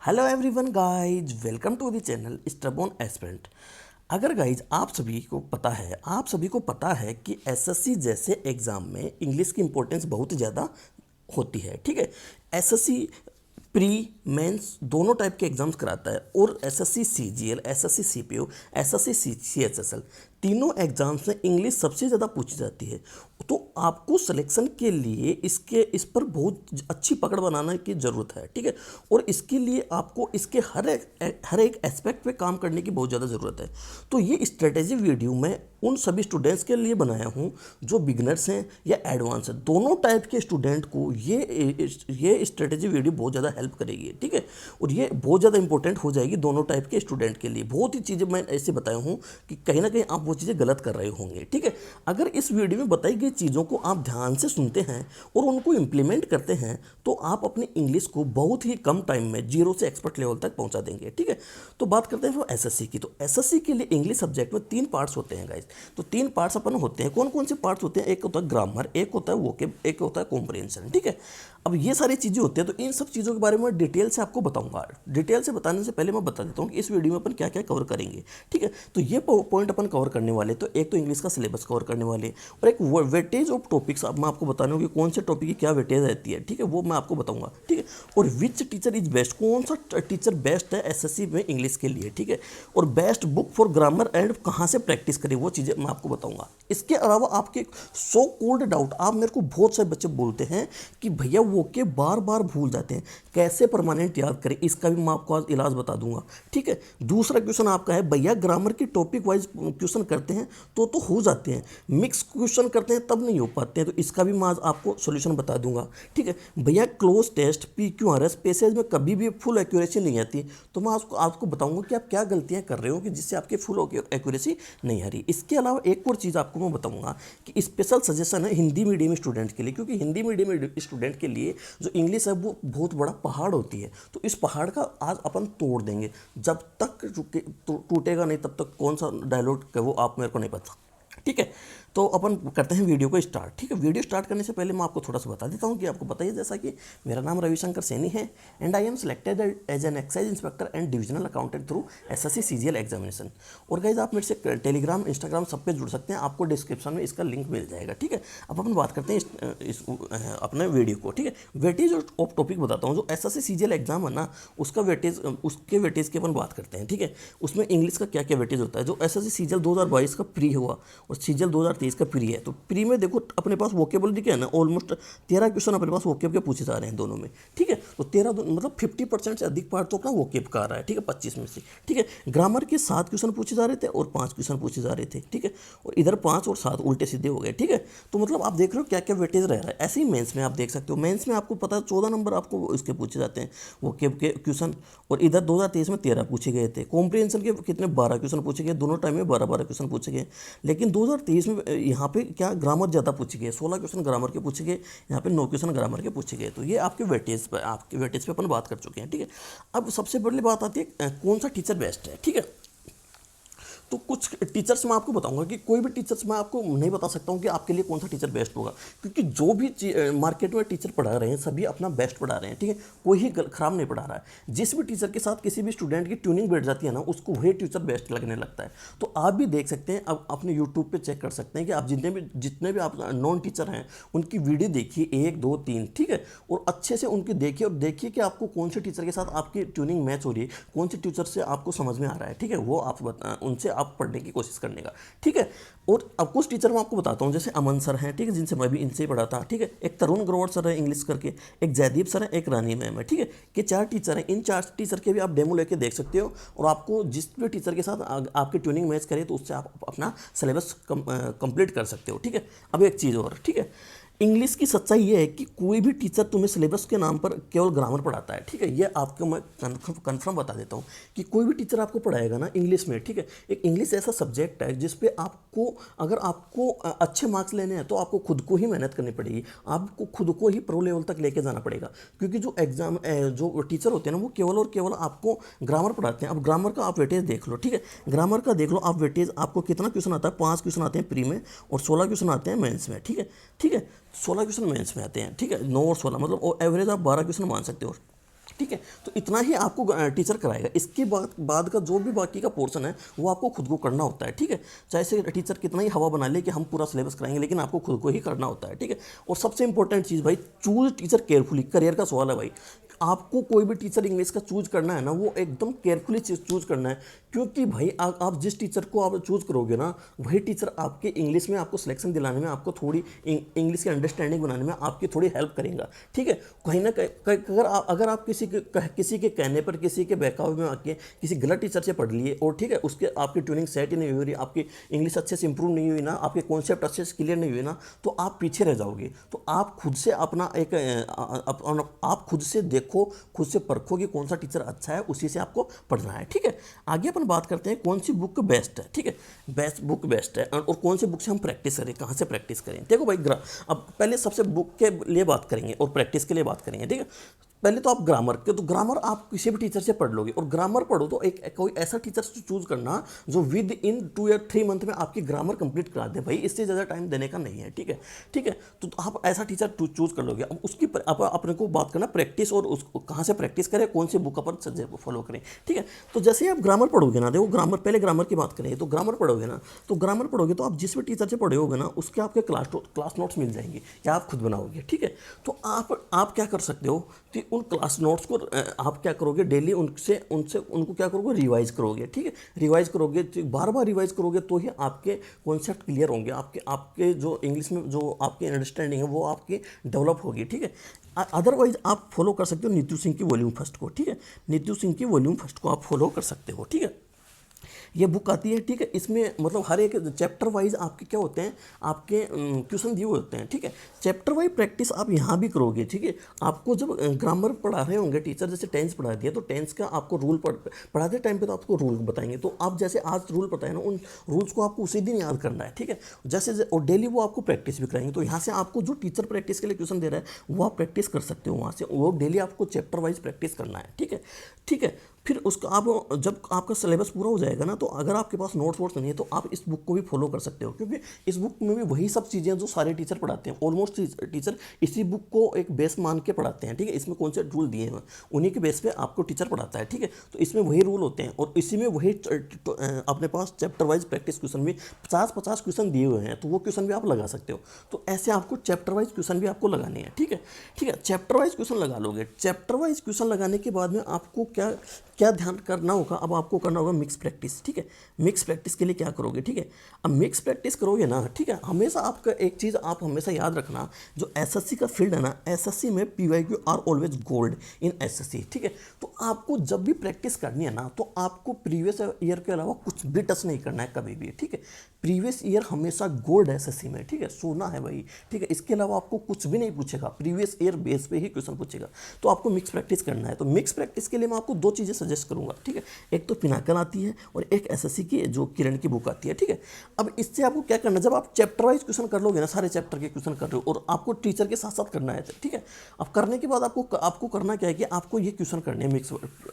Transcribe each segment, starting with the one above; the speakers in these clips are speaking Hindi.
Hello everyone guys, welcome to the channel stubborn aspirant. अगर गाइज आप सभी को पता है कि एसएससी जैसे एग्ज़ाम में इंग्लिश की इंपॉर्टेंस बहुत ज़्यादा होती है। ठीक है, एसएससी प्री मेंस दोनों टाइप के एग्जाम्स कराता है और SSC CGL, SSC CPO, SSC CHSL तीनों एग्जाम्स में इंग्लिश सबसे ज़्यादा पूछी जाती है। तो आपको सिलेक्शन के लिए इस पर बहुत अच्छी पकड़ बनाने की ज़रूरत है। ठीक है, और इसके लिए आपको इसके हर एक एस्पेक्ट पे काम करने की बहुत ज़्यादा ज़रूरत है। तो ये स्ट्रेटेजी वीडियो मैं उन सभी स्टूडेंट्स के लिए बनाया हूँ जो बिगनर्स हैं या एडवांस हैं, दोनों टाइप के स्टूडेंट को ये स्ट्रेटेजी वीडियो बहुत ज़्यादा हेल्प करेगी। ठीक है, और ये बहुत ज़्यादा इंपॉर्टेंट हो जाएगी दोनों टाइप के स्टूडेंट के लिए। बहुत ही चीज़ें मैं ऐसे बताया हूँ कि कहीं ना कहीं आप वो चीज़ें गलत कर रहे होंगे। ठीक है, अगर इस वीडियो में बताई गई चीज़ों को आप ध्यान से सुनते हैं और उनको इम्प्लीमेंट करते हैं तो आप अपनी इंग्लिश को बहुत ही कम टाइम में जीरो से एक्सपर्ट लेवल तक पहुंचा देंगे। ठीक है, तो बात करते हैं वो एसएससी की। तो एसएससी के लिए इंग्लिश सब्जेक्ट में 3 पार्ट्स होते हैं गाइस। तो 3 पार्ट्स अपन होते हैं। कौन कौन से पार्ट्स होते हैं? एक होता है ग्रामर, एक होता है वोकेब, एक होता है कॉम्प्रिहेंशन। ठीक है, अब ये सारी चीज़ें होती हैं तो इन सब चीज़ों के बारे में डिटेल से आपको बताऊंगा। डिटेल से बताने से पहले मैं बता देता हूँ कि इस वीडियो में अपन क्या क्या कवर करेंगे। ठीक है, तो ये पॉइंट अपन कवर करने वाले, तो एक तो इंग्लिश का सिलेबस कवर करने वाले और एक वेटेज ऑफ टॉपिक्स अब मैं आपको बताने कि कौन से टॉपिक की क्या वेटेज रहती है। ठीक है, वो मैं आपको बताऊंगा। ठीक है, और विच टीचर इज बेस्ट, कौन सा टीचर बेस्ट है एसएससी में इंग्लिश के लिए। ठीक है, और best book for grammar and कहाँ से प्रैक्टिस करें वो चीज़ें मैं आपको बताऊंगा। इसके अलावा आपके सो कोल्ड डाउट, आप मेरे को बहुत सारे बच्चे बोलते हैं कि भैया वो के बार बार भूल जाते हैं, कैसे परमानेंट याद करें, इसका भी मैं आपको आज इलाज बता दूंगा। ठीक है, दूसरा क्वेश्चन आपका है भैया ग्रामर की टॉपिक वाइज क्वेश्चन करते हैं तो हो जाते हैं, मिक्स क्वेश्चन करते हैं तब नहीं हो पाते हैं, तो इसका भी मैं आज आपको सोल्यूशन बता दूंगा। ठीक है भैया, क्लोज टेस्ट पीक्यूआरएस पैसेज में कभी भी फुल एक्यूरेसी नहीं आती, तो मैं आपको बताऊंगा कि आप क्या गलतियां कर रहे हो कि जिससे आपके फुल एक्यूरेसी नहीं आ रही। इसके अलावा एक और चीज़ आपको मैं बताऊंगा कि स्पेशल सजेशन है हिंदी मीडियम स्टूडेंट के लिए, क्योंकि हिंदी मीडियम स्टूडेंट के लिए जो इंग्लिश है वो बहुत बड़ा पहाड़ होती है। तो इस पहाड़ का आज अपन तोड़ देंगे, जब तक टूटेगा नहीं तब तक कौन सा डायलॉग है वो आप मेरे को नहीं पता। ठीक है, तो अपन करते हैं वीडियो को स्टार्ट। ठीक है, वीडियो स्टार्ट करने से पहले मैं आपको थोड़ा सा बता देता हूं कि आपको पता ही जैसा कि मेरा नाम रविशंकर सैनी है and I am selected as an excise inspector and divisional accountant through SSC CGL examination. और गाइज आप मेरे से टेलीग्राम इंस्टाग्राम सब पे जुड़ सकते हैं, आपको डिस्क्रिप्शन में इसका लिंक मिल जाएगा। ठीक है, अब अपन बात करते हैं इस अपने वीडियो को। ठीक है, वेटेज ऑफ टॉपिक बताता हूँ। जो एसएससी सीजीएल एग्जाम है ना, उसका वेटेज, उसके वेटेज की अपन बात करते हैं। ठीक है, उसमें इंग्लिश का क्या क्या वेटेज होता है। जो एसएससी सीजीएल 2022 का प्री हुआ और सीजीएल 2023 का प्री है, तो प्री में देखो अपने पास वोकेबुलरी क्या है ना, ऑलमोस्ट 13 क्वेश्चन अपने पास वोकेब के पूछे जा रहे हैं दोनों में। ठीक है, तो 13 मतलब 50% से अधिक पार्ट तो अपना वोकेब का आ रहा है। ठीक है, 25 में से। ठीक है, ग्रामर के 7 क्वेश्चन पूछे जा रहे थे और 5 क्वेश्चन पूछे जा रहे थे। ठीक है, और इधर 5 और 7 उल्टे सीधे हो गए। ठीक है, तो मतलब आप देख रहे हो क्या क्या वेटेज रह रहा है। ऐसे ही मेंस में आप देख सकते हो, मेंस में आपको पता है 14 नंबर आपको इसके पूछे जाते हैं वोकेब के क्वेश्चन, और इधर 2023 में 13 पूछे गए थे। कॉम्प्रिहेंशन के कितने 12 क्वेश्चन पूछे गए, दोनों टाइम में 12 क्वेश्चन पूछे गए। लेकिन 2023 में यहाँ पे क्या ग्रामर ज़्यादा पूछे गए, 16 क्वेश्चन ग्रामर के पूछे गए, यहाँ पे 9 क्वेश्चन ग्रामर के पूछे गए। तो ये आपके वेटेज पे अपन बात कर चुके हैं। ठीक है, अब सबसे बड़ी बात आती है कौन सा टीचर बेस्ट है। ठीक है, तो कुछ टीचर्स मैं आपको बताऊंगा कि कोई भी टीचर्स मैं आपको नहीं बता सकता हूं कि आपके लिए कौन सा टीचर बेस्ट होगा, क्योंकि जो भी मार्केट में टीचर पढ़ा रहे हैं सभी अपना बेस्ट पढ़ा रहे हैं। ठीक है, कोई ही खराब नहीं पढ़ा रहा है। जिस भी टीचर के साथ किसी भी स्टूडेंट की ट्यूनिंग बैठ जाती है ना, उसको वही टीचर बेस्ट लगने लगता है। तो आप भी देख सकते हैं, अब अपने यूट्यूब पर चेक कर सकते हैं कि आप जितने भी आप नॉन टीचर हैं उनकी वीडियो देखिए 1 2 3। ठीक है, और अच्छे से उनकी देखिए और देखिए कि आपको कौन से टीचर के साथ आपकी ट्यूनिंग मैच हो रही है, कौन से टीचर से आपको समझ में आ रहा है। ठीक है, वो आप उनसे आप पढ़ने की कोशिश करने का। ठीक है, और अब कुछ टीचर मैं आपको बताता हूं, जैसे अमन सर हैं, ठीक है, जिनसे मैं भी इनसे ही पढ़ा था। ठीक है, एक तरुण ग्रोवर सर है इंग्लिश करके, एक जयदीप सर है, एक रानी मैम है। ठीक है, ये 4 टीचर हैं। इन 4 टीचर के भी आप डेमो लेके देख सकते हो, और आपको जिस भी टीचर के साथ आपकी ट्यूनिंग मैच करे तो उससे आप अपना सिलेबस कंप्लीट कर सकते हो। ठीक है, अब एक चीज़ और, ठीक है, इंग्लिश की सच्चाई ये है कि कोई भी टीचर तुम्हें सिलेबस के नाम पर केवल ग्रामर पढ़ाता है। ठीक है, ये आपको मैं कन्फर्म बता देता हूँ कि कोई भी टीचर आपको पढ़ाएगा ना इंग्लिश में। ठीक है, एक इंग्लिश ऐसा सब्जेक्ट है जिस पे आपको, अगर आपको अच्छे मार्क्स लेने हैं तो आपको खुद को ही मेहनत करनी पड़ेगी, आपको खुद को ही प्रो लेवल तक लेके जाना पड़ेगा। क्योंकि जो टीचर होते हैं ना वो केवल और केवल आपको ग्रामर पढ़ाते हैं। अब ग्रामर का आप वेटेज देख लो। ठीक है, ग्रामर का देख लो आप वेटेज, आपको कितना क्वेश्चन आता है, 5 क्वेश्चन आते हैं प्री में और 16 क्वेश्चन आते हैं मेंस में। ठीक है, ठीक है, 16 क्वेश्चन मेंस में आते हैं। ठीक है, 9 और 16 मतलब एवरेज आप 12 क्वेश्चन मान सकते हो। ठीक है। तो इतना ही आपको टीचर कराएगा, इसके बाद का जो भी बाकी का पोर्शन है वो आपको खुद को करना होता है, ठीक है। चाहे से टीचर कितना ही हवा बना ले कि हम पूरा सिलेबस कराएंगे, लेकिन आपको खुद को ही करना होता है, ठीक है। और सबसे इंपॉर्टेंट चीज़ भाई, चूज टीचर केयरफुली। करियर का सवाल है भाई, आपको कोई भी टीचर इंग्लिश का चूज करना है ना, वो एकदम केयरफुली चूज करना है, क्योंकि भाई आप जिस टीचर को आप चूज करोगे ना, वही टीचर आपके इंग्लिश में आपको सिलेक्शन दिलाने में, आपको थोड़ी इंग्लिश की अंडरस्टैंडिंग बनाने में आपकी थोड़ी हेल्प करेगा, ठीक है। कहीं ना कहीं अगर आप किसी के कहने पर, किसी के बहकावे में आके किसी गलत टीचर से पढ़ लिए और ठीक है, उसके आपकी ट्यूनिंग सेट ही नहीं हो रही, आपकी इंग्लिश अच्छे से इंप्रूव नहीं हुई ना, आपके कॉन्सेप्ट अच्छे से क्लियर नहीं हुए ना, तो आप पीछे रह जाओगे। तो आप खुद से अपना एक आप खुद से देखो, खुद से परखो कि कौन सा टीचर अच्छा है, उसी से आपको पढ़ना है, ठीक है। आगे अपन बात करते हैं कौन सी बुक बेस्ट है, ठीक है। बुक बेस्ट है और कौन सी बुक से हम प्रैक्टिस करें, कहाँ से प्रैक्टिस करें। देखो भाई, अब पहले सबसे बुक के लिए बात करेंगे और प्रैक्टिस के लिए बात करेंगे, ठीक है। पहले तो आप ग्रामर के, तो ग्रामर आप किसी भी टीचर से पढ़ लोगे, और ग्रामर पढ़ो तो कोई ऐसा टीचर चूज करना जो विद इन 2 या 3 मंथ में आपकी ग्रामर कंप्लीट करा दे भाई, इससे ज़्यादा टाइम देने का नहीं है, ठीक है, ठीक है। तो आप ऐसा टीचर चूज कर लोगे। अब उसकी अपने को बात करना प्रैक्टिस, और उसको कहाँ से प्रैक्टिस करें, कौन सी बुक अपन फॉलो करें, ठीक है। तो जैसे ही आप ग्रामर पढ़ोगे ना, देखो ग्रामर, पहले ग्रामर की बात करें, तो ग्रामर पढ़ोगे ना, तो आप जिस भी टीचर से पढ़े होगे ना, उसके आपके क्लास नोट्स मिल जाएंगे, या आप खुद बनाओगे, ठीक है। तो आप क्या कर सकते हो कि उन क्लास नोट्स को आप क्या करोगे, डेली उनको क्या करोगे, रिवाइज करोगे, ठीक है। रिवाइज करोगे, बार बार रिवाइज करोगे, तो ही आपके कॉन्सेप्ट क्लियर होंगे, आपके जो इंग्लिश में जो आपकी अंडरस्टैंडिंग है वो आपकी डेवलप होगी, ठीक है। अदरवाइज आप फॉलो कर सकते हो नीतू सिंह की वॉल्यूम फर्स्ट को, ठीक है। नीतू सिंह की वॉल्यूम फर्स्ट को आप फॉलो कर सकते हो, ठीक है। ये बुक आती है, ठीक है। इसमें मतलब हर एक चैप्टर वाइज आपके क्या होते हैं, आपके क्वेश्चन दिए होते हैं, ठीक है। चैप्टर वाइज प्रैक्टिस आप यहाँ भी करोगे, ठीक है। आपको जब ग्रामर पढ़ा रहे होंगे टीचर, जैसे टेंस पढ़ा दिया, तो टेंस का आपको रूल पढ़ाते टाइम पे तो आपको रूल बताएंगे, तो आप जैसे आज रूल पता है ना, उन रूल्स को आपको उसी दिन याद करना है, ठीक है। जैसे और डेली वो आपको प्रैक्टिस भी कराएंगे, तो यहाँ से आपको जो टीचर प्रैक्टिस के लिए क्वेश्चन दे रहा है वो आप प्रैक्टिस कर सकते हो वहाँ से, वो डेली आपको चैप्टर वाइज प्रैक्टिस करना है, ठीक है, ठीक है। फिर उसका आप जब आपका सिलेबस पूरा हो जाएगा ना, तो अगर आपके पास नोट्स वोट्स नहीं है, तो आप इस बुक को भी फॉलो कर सकते हो, क्योंकि इस बुक में भी वही सब चीज़ें जो सारे टीचर पढ़ाते हैं, ऑलमोस्ट टीचर इसी बुक को एक बेस मान के पढ़ाते हैं, ठीक है। इसमें कौन से रूल दिए हैं उन्हीं के बेस पे आपको टीचर पढ़ाता है, ठीक है। तो इसमें वही रूल होते हैं, और इसी में वही अपने पास चैप्टर वाइज प्रैक्टिस क्वेश्चन भी 50-50 क्वेश्चन दिए हुए हैं, तो वो क्वेश्चन भी आप लगा सकते हो। तो ऐसे आपको चैप्टर वाइज क्वेश्चन भी आपको लगाने हैं, ठीक है, ठीक है। चैप्टर वाइज क्वेश्चन लगा लोगे। चैप्टर वाइज क्वेश्चन लगाने के बाद में आपको क्या क्या ध्यान करना होगा, अब आपको करना होगा मिक्स प्रैक्टिस, ठीक है। मिक्स प्रैक्टिस के लिए क्या करोगे, ठीक है। अब मिक्स प्रैक्टिस करोगे ना, ठीक है, हमेशा आपका एक चीज़ आप हमेशा याद रखना, जो एसएससी का फील्ड है ना, एसएससी में PYQ are always gold in SSC, ठीक है। तो आपको जब भी प्रैक्टिस करनी है ना, तो आपको प्रीवियस ईयर के अलावा कुछ भी टच नहीं करना है कभी भी, ठीक है। प्रीवियस ईयर हमेशा गोल्ड है एसएससी में, ठीक है, सोना है भाई, ठीक है। इसके अलावा आपको कुछ भी नहीं पूछेगा, प्रीवियस ईयर बेस पे ही क्वेश्चन पूछेगा। तो आपको मिक्स प्रैक्टिस करना है। तो मिक्स प्रैक्टिस के लिए मैं आपको 2 चीज़ें सजेस्ट करूंगा, ठीक है। एक तो पिनाकल आती है, और एक एसएससी की जो किरण की बुक आती है, ठीक है। अब इससे आपको क्या करना है, जब आप चैप्टर वाइज क्वेश्चन कर लोगे ना, सारे चैप्टर के क्वेश्चन कर रहे हो, और आपको टीचर के साथ साथ करना है, ठीक है। अब करने के बाद आपको करना क्या है कि आपको ये क्वेश्चन करने हैं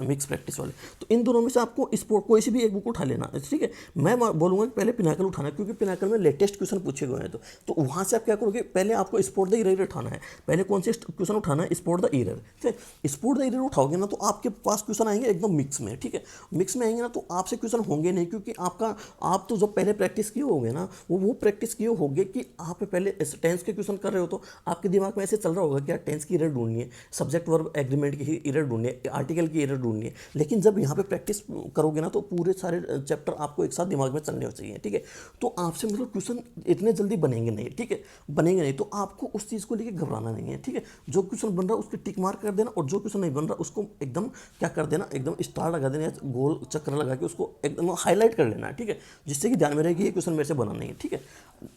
मिक्स प्रैक्टिस वाले। तो इन दोनों में से आपको स्पोर्ट कोई सी भी एक बुक उठा लेना, ठीक है। मैं बोलूँगा कि पहले पिनाकल उठाना, क्योंकि पिनाकल में लेटेस्ट क्वेश्चन पूछे गए हैं, तो वहाँ से आप क्या करोगे, पहले आपको स्पोर्ट द ईयर उठाना है। पहले कौन से क्वेश्चन उठाना है, स्पोर्ट द ईयर, ठीक है। स्पोर्ट द ईयर उठाओगे ना, तो आपके पास क्वेश्चन आएंगे एकदम मिक्स में, ठीक है। मिक्स में आएंगे ना, तो आपसे क्वेश्चन होंगे नहीं, क्योंकि आप तो जब पहले प्रैक्टिस किए होगे ना, वो प्रैक्टिस किए होगे कि आप पहले टेंस के क्वेश्चन कर रहे हो, तो आपके दिमाग में ऐसे चल रहा होगा कि यार टेंस की एरर ढूंढनी है, सब्जेक्ट वर्ब एग्रीमेंट की एरर ढूंढनी है, आर्टिकल की एरर ढूंढनी है। लेकिन जब यहाँ पे प्रैक्टिस करोगे ना, तो पूरे सारे चैप्टर आपको एक साथ दिमाग में चलने चाहिए, ठीक है। तो आपसे मतलब क्वेश्चन इतने जल्दी बनेंगे नहीं, ठीक है, बनेंगे नहीं। तो आपको उस चीज़ को लेकर घबराना नहीं है, ठीक है। जो क्वेश्चन बन रहा है उसको टिक मार्क कर देना, और जो क्वेश्चन नहीं बन रहा उसको एकदम क्या कर देना, एकदम स्टार लगा देना, गोल चक्र लगा के उसको एकदम हाईलाइट कर लेना है, ठीक है, जिससे कि ध्यान में रहे कि ये क्वेश्चन मेरे से बना नहीं है, ठीक है।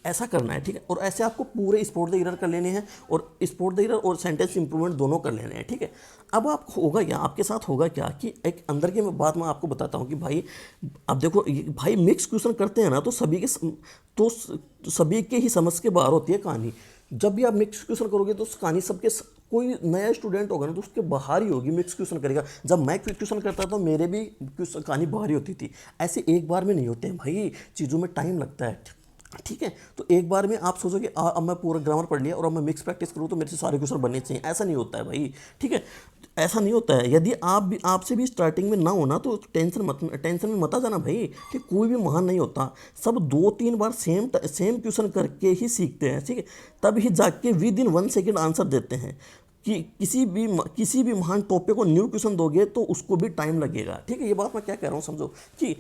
ऐसा करना है, ठीक है। और ऐसे आपको पूरे स्पोर्ट द ईयर कर लेने हैं, और स्पोर्ट द ईयर और सेंटेंस इंप्रूवमेंट दोनों कर लेने हैं, ठीक है। अब होगा क्या, आपके साथ होगा क्या कि एक अंदर की बात मैं आपको बताता हूँ कि भाई, अब देखो भाई, मिक्स क्वेश्चन करते हैं ना, तो सभी के ही समझ के बाहर होती है कहानी। जब भी आप मिक्स क्वेश्चन करोगे, तो कहानी सबके, कोई नया स्टूडेंट होगा ना, तो उसके बाहर ही होगी, मिक्स क्वेश्चन करेगा। जब मैं क्वेश्चन करता था, तो मेरे भी कहानी बाहर ही होती थी। ऐसे एक बार में नहीं होते हैं भाई, चीज़ों में टाइम लगता है, ठीक है। तो एक बार में आप सोचो कि अब मैं पूरा ग्रामर पढ़ लिया और अब मैं मिक्स प्रैक्टिस करूँ तो मेरे से सारे क्वेश्चन बनने चाहिए, ऐसा नहीं होता है भाई, ठीक है। ऐसा नहीं होता है। यदि आपसे भी स्टार्टिंग में ना होना तो टेंशन में मत आ जाना भाई, कि कोई भी महान नहीं होता। सब 2-3 बार सेम क्वेश्चन करके ही सीखते हैं, ठीक है। तब ही जाके विद इन 1 सेकेंड आंसर देते हैं। कि किसी भी महान टॉपिक को न्यू क्वेश्चन दोगे तो उसको भी टाइम लगेगा, ठीक है। ये बात मैं क्या कह रहा हूँ समझो, कि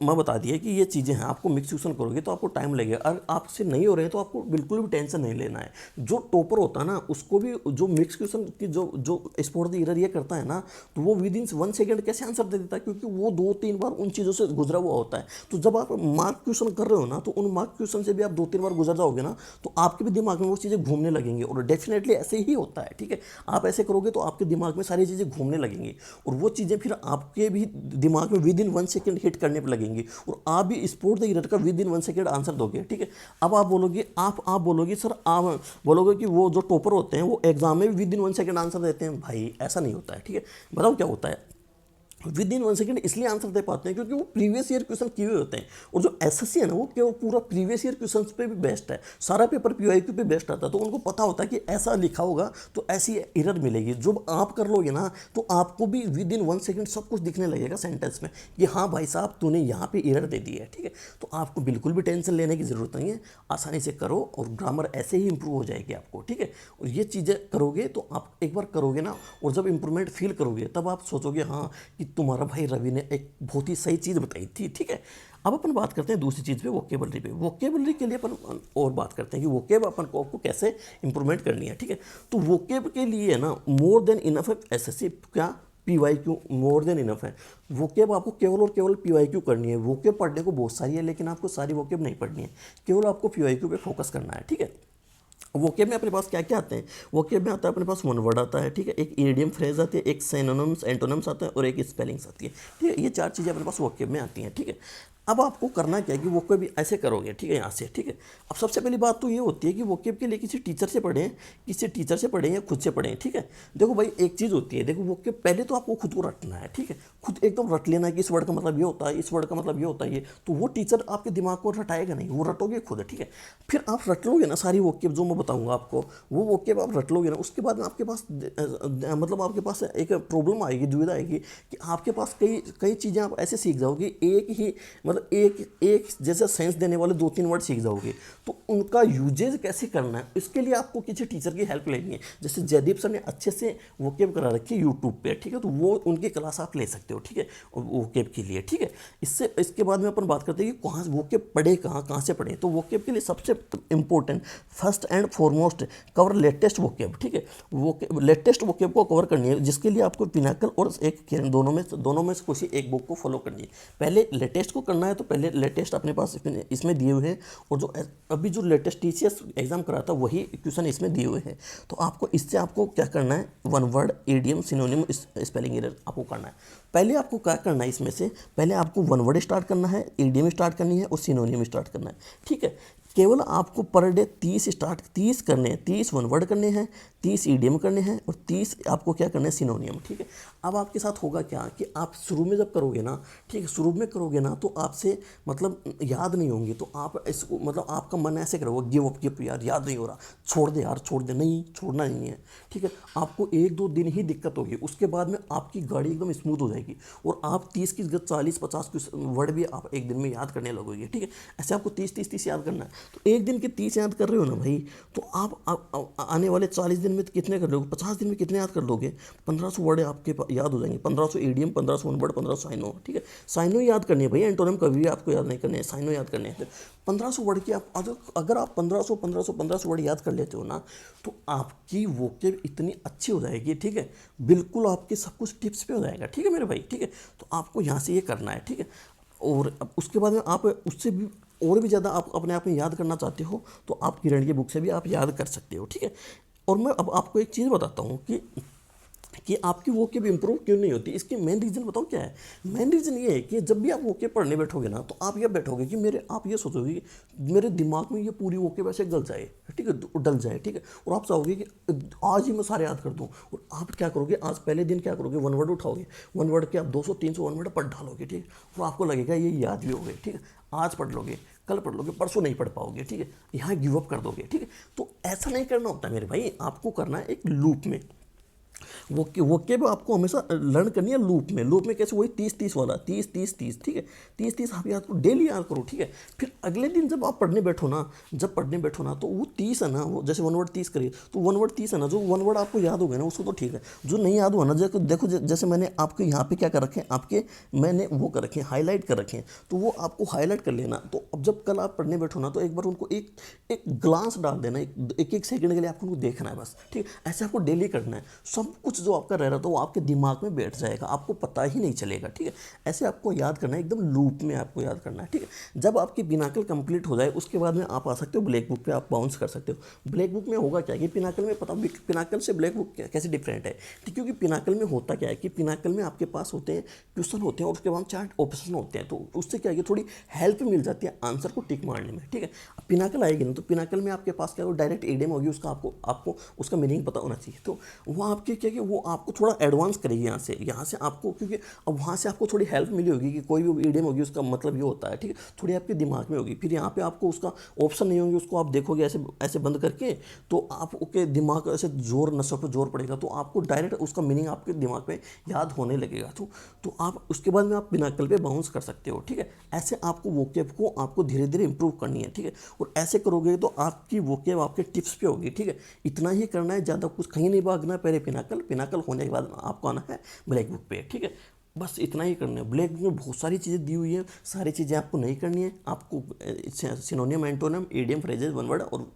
मैं बता दिया कि ये चीज़ें हैं, आपको मिक्स क्वेश्चन करोगे तो आपको टाइम लगेगा। और आपसे नहीं हो रहे हैं तो आपको बिल्कुल भी टेंशन नहीं लेना है। जो टॉपर होता है ना, उसको भी जो मिक्स क्वेश्चन की जो स्पॉट द एरर ये करता है ना, तो वो विद इन 1 सेकेंड कैसे आंसर दे देता है, क्योंकि वो 2-3 बार उन चीज़ों से गुजरा हुआ होता है। तो जब आप मार्क क्वेश्चन कर रहे हो ना, तो उन मार्क क्वेश्चन से भी आप 2-3 बार गुजर जाओगे ना, तो आपके भी दिमाग में वो चीज़ें घूमने लगेंगी। और डेफिनेटली ऐसे ही होता है, ठीक है। आप ऐसे करोगे तो आपके दिमाग में सारी चीज़ें घूमने लगेंगी, और वो चीज़ें फिर आपके भी दिमाग में विद इन 1 सेकेंड हिट करने पर लगेंगी, और आप भी स्पॉट द एरर का विद इन 1 सेकेंड आंसर दोगे, ठीक है। अब आप बोलोगे सर, आप बोलोगे कि वो जो टॉपर होते हैं वो एग्जाम में भी विद इन 1 सेकेंड आंसर देते हैं। भाई ऐसा नहीं होता है, ठीक है। बताओ क्या होता है। विद इन 1 सेकेंड इसलिए आंसर दे पाते हैं क्योंकि वो प्रीवियस ईयर क्वेश्चन किए हुए होते हैं। और जो एसएससी है ना, वो केवल पूरा प्रीवियस ईयर क्वेश्चन पे भी बेस्ट है। सारा पेपर पीवाईक्यू पे बेस्ट आता है। तो उनको पता होता है कि ऐसा लिखा होगा तो ऐसी एरर मिलेगी। जब आप कर लोगे ना, तो आपको भी विद इन 1 सेकेंड सब कुछ दिखने लगेगा सेंटेंस में, कि हाँ भाई साहब तूने यहाँ पे एरर दे दी है, ठीक है। तो आपको बिल्कुल भी टेंशन लेने की ज़रूरत नहीं है। आसानी से करो और ग्रामर ऐसे ही इंप्रूव हो जाएगी आपको, ठीक है। और ये चीज़ें करोगे तो आप एक बार करोगे ना, और जब इंप्रूवमेंट फील करोगे तब आप सोचोगे हाँ कि तुम्हारा भाई रवि ने एक बहुत ही सही चीज़ बताई थी, ठीक है। अब अपन बात करते हैं दूसरी चीज़ पे, वोकेबलरी पे। वोकेबलरी के लिए अपन और बात करते हैं कि वोकेब अपन को कैसे इंप्रूवमेंट करनी है, ठीक है। तो वोकेब के लिए है ना, मोर देन इनफ है एसएससी क्या पीवाईक्यू मोर देन इनफ है। वोकेब आपको केवल और केवल पीवाईक्यू करनी है। वोकेब पढ़ने को बहुत सारी है, लेकिन आपको सारी वोकेब नहीं पढ़नी है, केवल आपको पीवाईक्यू पे फोकस करना है, ठीक है। वोकेब में अपने पास क्या क्या आते हैं। वोकेब में आता है अपने पास वन वर्ड आता है, ठीक है। एक इडियम फ्रेज आती है, एक सिनोनिम्स एंटोनिम्स आता है, और एक स्पेलिंग्स आती है, ठीक है। ये 4 चीज़ें अपने पास वोकेब में आती हैं, ठीक है। अब आपको करना क्या है कि वोकेब भी ऐसे करोगे, ठीक है, यहाँ से, ठीक है। अब सबसे पहली बात तो ये होती है कि वोकेब के लिए किसी टीचर से पढ़ें या खुद से पढ़ें, ठीक है। देखो भाई एक चीज़ होती है, देखो वोकेब पहले तो आपको खुद को रटना है, ठीक है। खुद एकदम रट लेना है कि इस वर्ड का मतलब ये होता है, इस वर्ड का मतलब ये होता है, ये तो वो टीचर आपके दिमाग को रटाएगा नहीं, वो रटोगे खुद, ठीक है। फिर आप रट लोगे ना सारी वोकेब जो मैं बताऊंगा आपको, वो वोकेब आप रट लोगे ना, उसके बाद में आपके पास मतलब आपके पास एक प्रॉब्लम आएगी, दुविधा आएगी, कि आपके पास कई चीज़ें आप ऐसे सीख जाओगे, एक ही मतलब एक जैसे सेंस देने वाले 2-3 वर्ड सीख जाओगे, तो उनका यूजेज कैसे करना है इसके लिए आपको किसी टीचर की हेल्प लेनी है। जैसे जयदीप सर ने अच्छे से वोकेब करा रखी है यूट्यूब पे, ठीक है, तो वो उनकी क्लास आप ले सकते हो, ठीक है, वोकेब के लिए, ठीक है। इसके बाद में अपन बात करते हैं कि कहाँ वोकेब पढ़े, कहाँ से पढ़े। तो वोकेब के लिए सबसे important first and foremost cover latest vocab, ठीक है। लेटेस्ट वोकेब को कवर करनी है, जिसके लिए आपको पिनाकल और एक किरण दोनों में से कोई एक बुक को फॉलो करनी है। पहले लेटेस्ट को करना है, तो पहले लेटेस्ट अपने पास इसमें दिए हुए हैं, और जो अभी जो लेटेस्ट टीसीएस एग्जाम करा था वही क्वेश्चन इसमें दिए हुए हैं। तो आपको इससे आपको क्या करना है, one word idiom synonym spelling error आपको करना है। पहले आपको क्या करना है, इसमें से पहले आपको वन वर्ड स्टार्ट करना है, इडियम स्टार्ट करनी है, और सिनोनिम स्टार्ट करना है, ठीक है। केवल आपको पर डे 30 करने हैं, 30 वन वर्ड करने हैं, 30 ईडियम करने हैं, और 30 आपको क्या करना है, सिनोनियम, ठीक है। अब आपके साथ होगा क्या कि आप शुरू में जब करोगे ना, ठीक है, शुरू में करोगे ना तो आपसे मतलब याद नहीं होंगे, तो आप इसको मतलब आपका मन ऐसे करोगे गिव अप यार याद नहीं हो रहा, छोड़ दे यार, छोड़ दे, नहीं छोड़ना नहीं है, ठीक है। आपको 1-2 दिन ही दिक्कत होगी, उसके बाद में आपकी गाड़ी एकदम स्मूथ हो जाएगी, और आप 30 की जगह 40-50 वर्ड भी आप एक दिन में याद करने लगोगे, ठीक है। ऐसे आपको 30 याद करना है। तो एक दिन के 30 याद कर रहे हो ना भाई, तो आप आने वाले 40 दिन में कितने कर लोगे, 50 दिन में कितने याद कर लोगे, 1500 वर्ड आपके याद हो जाएंगे। 1500 ईडियम, 1500 वन वर्ड, 1500 साइनो, ठीक है। साइनो याद करनी है भाई, एंटोनिम कभी भी आपको याद नहीं करने हैं, साइनो याद करने हैं। 1500 वर्ड की आप अगर आप 1500 वर्ड याद कर लेते हो ना, तो आपकी वोकेब इतनी अच्छी हो जाएगी, ठीक है। बिल्कुल आपके सब कुछ टिप्स पे हो जाएगा, ठीक है मेरे भाई, ठीक है। तो आपको यहाँ से ये करना है, ठीक है। और अब उसके बाद में आप उससे भी और भी ज़्यादा आप अपने आप में याद करना चाहते हो, तो आप किरण की बुक से भी आप याद कर सकते हो, ठीक है। और मैं अब आपको एक चीज़ बताता हूँ कि आपकी वोकेब इंप्रूव क्यों नहीं होती। इसकी मेन रीज़न बताओ क्या है। मेन रीज़न ये है कि जब भी आप वोकेब पढ़ने बैठोगे ना, तो आप ये बैठोगे कि आप ये सोचोगे कि मेरे दिमाग में ये पूरी वोकेब ऐसे गल जाए, ठीक है, डल जाए, ठीक है। और आप चाहोगे कि आज ही मैं सारे याद कर दूँ, और आप क्या करोगे, आज पहले दिन क्या करोगे, वन वर्ड उठाओगे, वन वर्ड के आप 200-300 वन वर्ड पढ़ डालोगे, ठीक है। और आपको लगेगा ये याद भी हो गए, ठीक है। आज पढ़ लोगे, कल पढ़ लोगे, परसों नहीं पढ़ पाओगे, ठीक है, यहाँ गिव अप कर दोगे, ठीक है। तो ऐसा नहीं करना होता मेरे भाई, आपको करना है एक लूप में। वो आपको हमेशा लर्न करनी है लूप में कैसे, वही 30-30 वाला, 30-30-30, ठीक है, 30-30 आप याद करो, डेली याद करो, ठीक है। फिर अगले दिन जब आप पढ़ने बैठो ना, तो वो 30 है ना, वो जैसे 1 वर्ड 30 करिए तो 1 वर्ड 30 है ना, जो 1 वर्ड आपको याद हो गया ना उसको तो ठीक है, जो नहीं याद हुआ ना, देखो जैसे मैंने आपके यहाँ पे क्या कर रखे हैं, आपके मैंने वो कर रखे हैं, हाईलाइट कर रखे हैं, तो वो आपको हाईलाइट कर लेना। तो अब जब कल आप पढ़ने बैठो ना, तो एक बार उनको एक ग्लांस डाल देना, एक सेकंड के लिए आपको उनको देखना है बस, ठीक है। ऐसे आपको डेली करना है, सब कुछ जो आपका रह रहा था वो आपके दिमाग में बैठ जाएगा, आपको पता ही नहीं चलेगा, ठीक है। ऐसे आपको याद करना है, एकदम लूप में आपको याद करना है, ठीक है। जब आपकी पिनाकल कंप्लीट हो जाए उसके बाद में आप आ सकते हो ब्लैक बुक पे, आप बाउंस कर सकते हो। ब्लैक बुक में होगा क्या कि पिनाकल में पता, पिनाकल से ब्लैक बुक कैसे डिफरेंट है, ठीक, क्योंकि पिनाकल में होता क्या है कि पिनाकल में आपके पास होते हैं क्वेश्चन होते हैं और उसके बाद 4 ऑप्शन होते हैं, तो उससे क्या है कि थोड़ी हेल्प मिल जाती है आंसर को टिक मारने में, ठीक है। अब पिनाकल आएगी ना, तो पिनाकल में आपके पास क्या हो, डायरेक्ट एडीएम होगी, उसका आपको उसका मीनिंग पता होना चाहिए, तो वो आपके क्या कि वो आपको थोड़ा एडवांस करेगी यहाँ से आपको, क्योंकि अब वहाँ से आपको थोड़ी हेल्प मिली होगी कि कोई भी ईडियम होगी उसका मतलब ये होता है, ठीक है, थोड़ी आपके दिमाग में होगी। फिर यहाँ पे आपको उसका ऑप्शन नहीं होंगे, उसको आप देखोगे ऐसे ऐसे बंद करके, तो आपके दिमाग ऐसे जोर, नसों पे जोर पड़ेगा, तो आपको डायरेक्ट उसका मीनिंग आपके दिमाग में याद होने लगेगा, तो आप उसके बाद में आप पिनाकल पे बाउंस कर सकते हो, ठीक है। ऐसे आपको वोकेब को आपको धीरे धीरे इंप्रूव करनी है, ठीक है, और ऐसे करोगे तो आपकी वोकेब आपके टिप्स पे होगी, ठीक है। इतना ही करना है, ज़्यादा कुछ कहीं नहीं भागना, पहले पिनाकल होने के बाद आपको आना है ब्लैक बुक पे, ठीक है। बस इतना ही करना है। ब्लैक बुक में बहुत सारी चीज़ें दी हुई है, सारी चीज़ें आपको नहीं करनी है, आपको सिनोनियम, antonym, idiom, phrases, one word और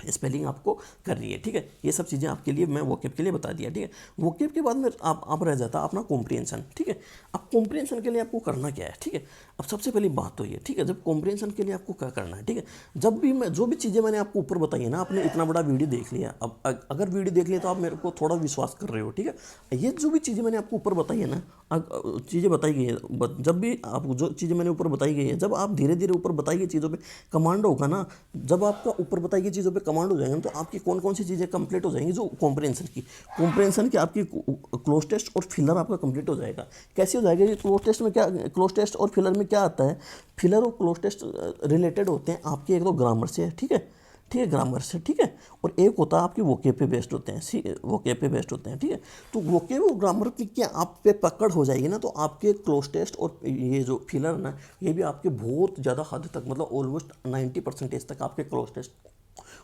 स्पेलिंग आपको करनी है, ठीक है। ये सब चीज़ें आपके लिए मैं वोकेब के लिए बता दिया, ठीक है। वोकेब के बाद में आप रह जाता अपना कॉम्प्रिहेंशन, ठीक है। अब कॉम्प्रिहेंशन के लिए आपको करना क्या है, ठीक है। अब सबसे पहली बात तो ये, ठीक है, जब कॉम्प्रिहेंशन के लिए आपको क्या करना है, ठीक है, जब भी मैं जो भी चीज़ें मैंने आपको ऊपर बताई है ना, आपने इतना बड़ा वीडियो देख लिया, अब अगर वीडियो देख लिया तो आप मेरे को थोड़ा विश्वास कर रहे हो, ठीक है। ये जो भी चीज़ें मैंने आपको ऊपर बताई है ना, चीज़ें बताई गई है, जब भी आप जो चीज़ें मैंने ऊपर बताई गई है, जब आप धीरे धीरे ऊपर बताई गई चीज़ों पे कमांड होगा ना, जब आपका ऊपर बताई गई चीज़ों पे कमांड हो जाएगा तो आपकी कौन कौन सी चीज़ें कंप्लीट हो जाएंगी, जो कॉम्प्रिहेंशन की आपकी क्लोज टेस्ट और फिलर आपका कंप्लीट हो जाएगा। कैसे हो जाएगा ये क्लोज टेस्ट में, क्या क्लोज टेस्ट और फिलर में क्या आता है, फिलर और क्लोज टेस्ट रिलेटेड होते हैं आपके एक तो ग्रामर से, ठीक है, ग्रामर से, ठीक है, और एक होता है आपकी वोकेब पे बेस्ड होते हैं, वोकेब पे बेस्ड होते हैं, ठीक है। तो वोकेब और ग्रामर की क्या आप पे पकड़ हो जाएगी ना, तो आपके क्लोज टेस्ट और ये जो फिलर ना, ये भी आपके बहुत ज़्यादा हद तक, मतलब ऑलमोस्ट 90% तक आपके क्लोज टेस्ट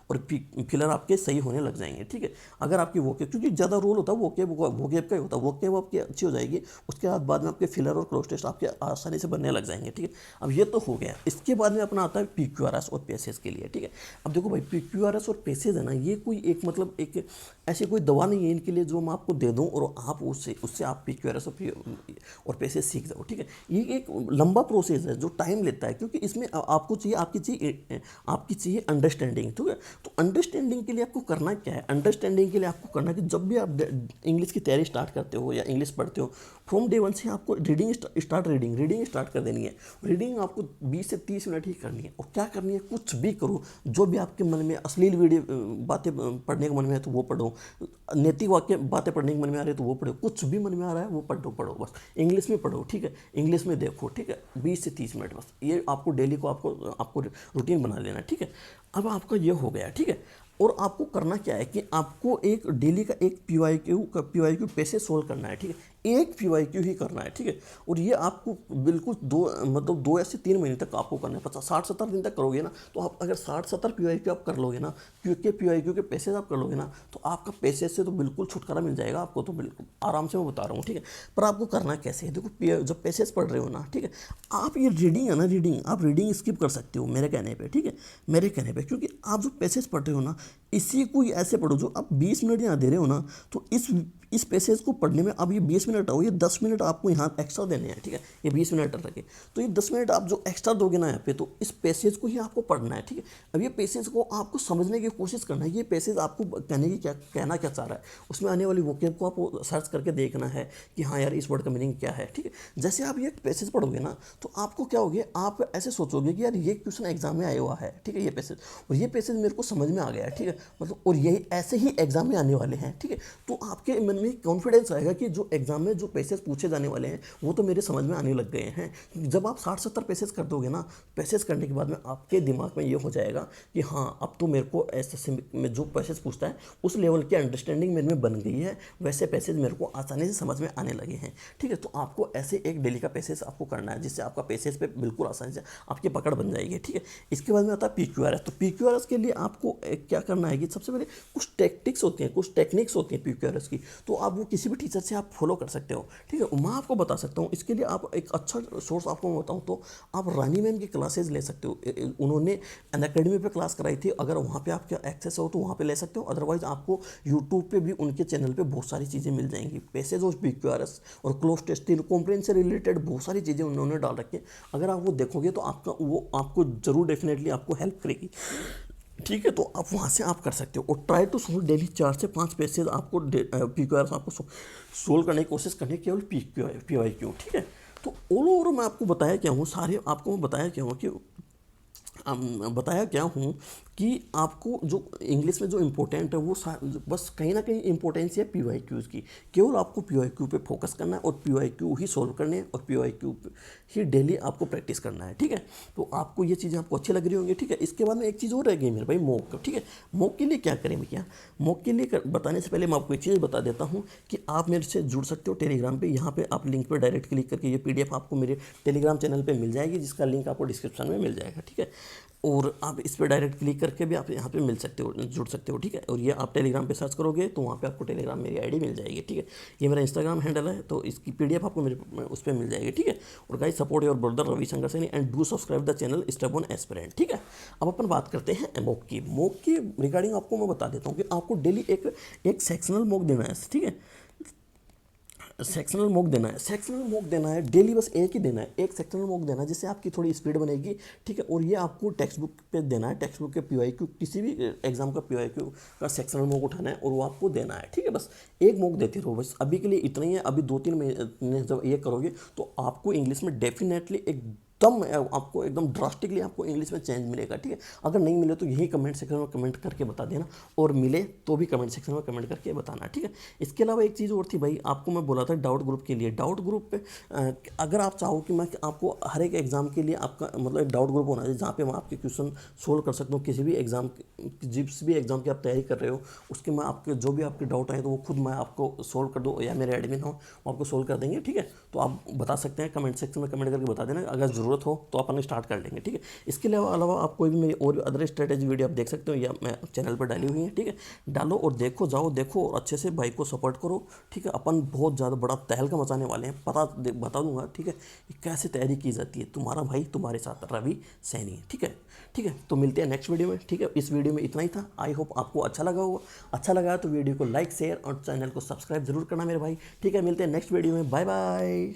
और फिलर आपके सही होने लग जाएंगे, ठीक है। अगर आपकी वोकेब, क्योंकि ज़्यादा रोल होता है वोकेब का ही होता है, वोकेब आपकी अच्छी हो जाएगी, उसके बाद में आपके फिलर और क्लोज टेस्ट आपके आसानी से बनने लग जाएंगे, ठीक है। अब ये तो हो गया, इसके बाद में अपना आता है PQRS और पेसेज के लिए, ठीक है। अब देखो भाई, PQRS और पेसेज है ना, ये कोई एक मतलब एक ऐसी कोई दवा नहीं है इनके लिए जो मैं आपको दे दूँ और आप उससे आप PQRS और पेसेज सीख जाओ, ठीक है। ये एक लंबा प्रोसेस है जो टाइम लेता है, क्योंकि इसमें आपको चाहिए आपकी चाहिए अंडरस्टैंडिंग, ठीक है। तो अंडरस्टैंडिंग के लिए आपको करना क्या है, अंडरस्टैंडिंग के लिए आपको करना है कि जब भी आप इंग्लिश की तैयारी स्टार्ट करते हो या इंग्लिश पढ़ते हो, फ्रॉम डे 1 से आपको रीडिंग स्टार्ट कर देनी है। रीडिंग आपको 20 से 30 मिनट ही करनी है, और क्या करनी है, कुछ भी करो, जो भी आपके मन में अश्लील वीडियो बातें पढ़ने का मन में है तो वो पढ़ो, नैतिक वाक्य बातें पढ़ने के मन में आ रही है तो वो पढ़ो, कुछ भी मन में आ रहा है वो पढ़ो बस, इंग्लिश में पढ़ो, ठीक है, इंग्लिश में देखो, ठीक है, 20 से 30 मिनट बस, ये आपको डेली को आपको रूटीन बना लेना है, ठीक है। अब आपका ये हो गया, ठीक है। और आपको करना क्या है कि आपको एक डेली का एक PYQ पैसे सोल्व करना है, ठीक है, एक PYQ ही करना है, ठीक है। और ये आपको बिल्कुल 2 या से 3 महीने तक आपको करना है, 60-70 दिन तक करोगे ना, तो आप अगर 60-70 PYQ आप कर लोगे ना, क्योंकि PYQ के पैसे आप कर लोगे ना, तो आपका पैसे से तो बिल्कुल छुटकारा मिल जाएगा आपको, तो बिल्कुल आराम से मैं बता रहा हूँ, ठीक है। पर आपको करना कैसे है, देखो जब पैसेज पढ़ रहे हो ना, ठीक है, आप ये रीडिंग है ना, आप रीडिंग स्किप कर सकते हो मेरे कहने पे, ठीक है, मेरे कहने पे, क्योंकि आप जो पैसेज पढ़ रहे हो ना, इसी को ऐसे पढ़ो, जो आप 20 मिनट यहाँ दे रहे हो ना, तो इस पैसेज को पढ़ने में अब ये 20 मिनट हो, ये 10 मिनट आपको यहाँ एक्स्ट्रा देने हैं, ठीक है, ये 20 मिनट रखे, तो ये 10 मिनट आप जो एक्स्ट्रा दोगे ना यहाँ पे, तो इस पैसेज को ही आपको पढ़ना है, ठीक है। अब ये पैसेज को आपको समझने की कोशिश करना है, ये पैसेज आपको कहना क्या चाह रहा है, उसमें आने वाली वोकेब को आपको सर्च करके देखना है कि हाँ यार इस वर्ड का मीनिंग क्या है, ठीक है। जैसे आप ये पैसेज पढ़ोगे ना, तो आपको क्या होगा, आप ऐसे सोचोगे कि यार ये क्वेश्चन एग्जाम में आया हुआ है, ठीक है, ये पैसेज, और ये पैसेज मेरे को समझ में आ गया है, ठीक है, मतलब और यही ऐसे ही एग्जाम में आने वाले हैं, ठीक है। तो आपके मन में कॉन्फिडेंस आएगा कि जो एग्जाम में जो पैसेज पूछे जाने वाले हैं वो तो मेरे समझ में आने लग गए हैं। जब आप 60-70 पैसेज कर दोगे ना, पैसेज करने के बाद में आपके दिमाग में ये हो जाएगा कि हाँ अब तो मेरे को एसएससी में जो पैसेज पूछता है उस लेवल की अंडरस्टैंडिंग मेरे में बन गई है, वैसे पैसेज मेरे को आसानी से समझ में आने लगे हैं। ठीक है, तो आपको ऐसे एक डेली का पैसेज आपको करना है जिससे आपका पैसेज पे बिल्कुल आसानी से आपकी पकड़ बन जाएगी। ठीक है, इसके बाद में आता है PQRS। तो PQRS के लिए आपको क्या करना है कि सबसे पहले कुछ टेक्टिक्स होती हैं, कुछ टेक्निक्स होती हैं PQRS की, तो आप वो किसी भी टीचर से आप फॉलो कर सकते हो। ठीक है, मैं आपको बता सकता हूँ इसके लिए आप एक अच्छा सोर्स आपको मैं बताऊँ तो आप रानी मैम की क्लासेज ले सकते हो। उन्होंने अनअकैडमी पे क्लास कराई थी, अगर वहाँ पे आपका एक्सेस हो तो वहाँ पे ले सकते हो, अदरवाइज आपको यूट्यूब पे भी उनके चैनल पे बहुत सारी चीज़ें मिल जाएंगी। पैसेज और PQRS और क्लोज टेस्ट, तीन कॉम्प्रेंस से रिलेटेड बहुत सारी चीज़ें उन्होंने डाल रखी हैं। अगर आप वो देखोगे तो आपको जरूर डेफिनेटली आपको हेल्प करेगी। ठीक है, तो आप वहाँ से आप कर सकते हो और ट्राई टू सोल्व डेली 4 से 5 पैसेज आपको PQRS आपको सोल्व करने की कोशिश करनी, केवल PYQ। ठीक है, तो ऑल ओवर मैं आपको बताया क्या हूँ, सारे आपको मैं बताया क्या हूँ कि आपको जो इंग्लिश में जो इम्पोर्टेंट है वो बस कहीं ना कहीं इम्पोर्टेंस है PYQs की। केवल आपको PYQ पे फोकस करना है और PYQ ही सोल्व करने हैं और PYQ ही डेली आपको प्रैक्टिस करना है। ठीक है, तो आपको ये चीज़ें आपको अच्छी लग रही होंगी। ठीक है, इसके बाद में एक चीज़ और रह गई मेरे भाई, मॉक। ठीक है, मॉक के लिए क्या करें भैया, मॉक के लिए बताने से पहले मैं आपको एक चीज़ बता देता हूँ कि आप मेरे से जुड़ सकते हो टेलीग्राम पे। यहाँ पे आप लिंक पे डायरेक्ट क्लिक करके ये PDF आपको मेरे टेलीग्राम चैनल पे मिल जाएगी, जिसका लिंक आपको डिस्क्रिप्शन में मिल जाएगा। ठीक है, और आप इस पर डायरेक्ट क्लिक करके भी आप यहाँ पे मिल सकते हो, जुड़ सकते हो। ठीक है, और ये आप टेलीग्राम पे सर्च करोगे तो वहाँ पे आपको टेलीग्राम मेरी आईडी मिल जाएगी। ठीक है, ये मेरा इंस्टाग्राम हैंडल है, तो इसकी PDF आपको मेरे उस पर मिल जाएगी। ठीक है, और guys support your brother Ravishankar Saini and do subscribe the channel stubborn aspirant. ठीक है, अब अपन बात करते हैं मॉक की। मॉक की रिगार्डिंग आपको मैं बता देता हूँ कि आपको डेली एक सेक्शनल मॉक देना है। ठीक है, सेक्शनल मॉक देना है डेली, बस एक ही देना है, एक सेक्शनल मॉक देना है जिससे आपकी थोड़ी स्पीड बनेगी। ठीक है, और ये आपको टेक्स्ट बुक पे देना है, टेक्स्ट बुक के PYQ, किसी भी एग्जाम का PYQ का सेक्शनल मॉक उठाना है और वो आपको देना है। ठीक है, बस एक मॉक देते रहो, बस अभी के लिए इतना ही है। अभी 2-3 महीने जब ये करोगे तो आपको इंग्लिश में डेफिनेटली आपको एकदम ड्रास्टिकली आपको इंग्लिश में चेंज मिलेगा। ठीक है, अगर नहीं मिले तो यही कमेंट सेक्शन में कमेंट करके बता देना, और मिले तो भी कमेंट सेक्शन में कमेंट करके बताना। ठीक है, इसके अलावा एक चीज़ और थी भाई, आपको मैं बोला था डाउट ग्रुप के लिए। डाउट ग्रुप पे अगर आप चाहो कि मैं आपको हर एक एग्जाम के लिए आपका मतलब एक डाउट ग्रुप होना चाहिए जहाँ पे मैं आपके क्वेश्चन सोल्व कर सकता हूँ। किसी भी एग्जाम, जिस भी एग्जाम की आप तैयारी कर रहे हो उसके मैं आपके जो भी आपके डाउट आए तो वो खुद मैं आपको सोल्व कर दूँ, या मेरे एडमिन हो वो आपको सोल्व कर देंगे। ठीक है, तो आप बता सकते हैं, कमेंट सेक्शन में कमेंट करके बता देना, अगर ज़रूरत हो तो अपन स्टार्ट कर लेंगे। ठीक है, इसके अलावा आप कोई भी मेरी और अदर स्ट्रेटेजी वीडियो आप देख सकते हो, या मैं चैनल पर डाली हुई है। ठीक है, डालो और देखो, जाओ देखो और अच्छे से भाई को सपोर्ट करो। ठीक है, अपन बहुत ज़्यादा बड़ा तहलका मचाने वाले हैं, बता दूंगा। ठीक है, कैसे तैयारी की जाती है, तुम्हारा भाई तुम्हारे साथ रवि सैनी। ठीक है, तो मिलते हैं नेक्स्ट वीडियो में। ठीक है, इस वीडियो में इतना ही था। आई होप आपको अच्छा लगा होगा। अच्छा लगा तो वीडियो को लाइक शेयर और चैनल को सब्सक्राइब जरूर करना मेरे भाई। ठीक है, मिलते हैं नेक्स्ट वीडियो में। Bye bye.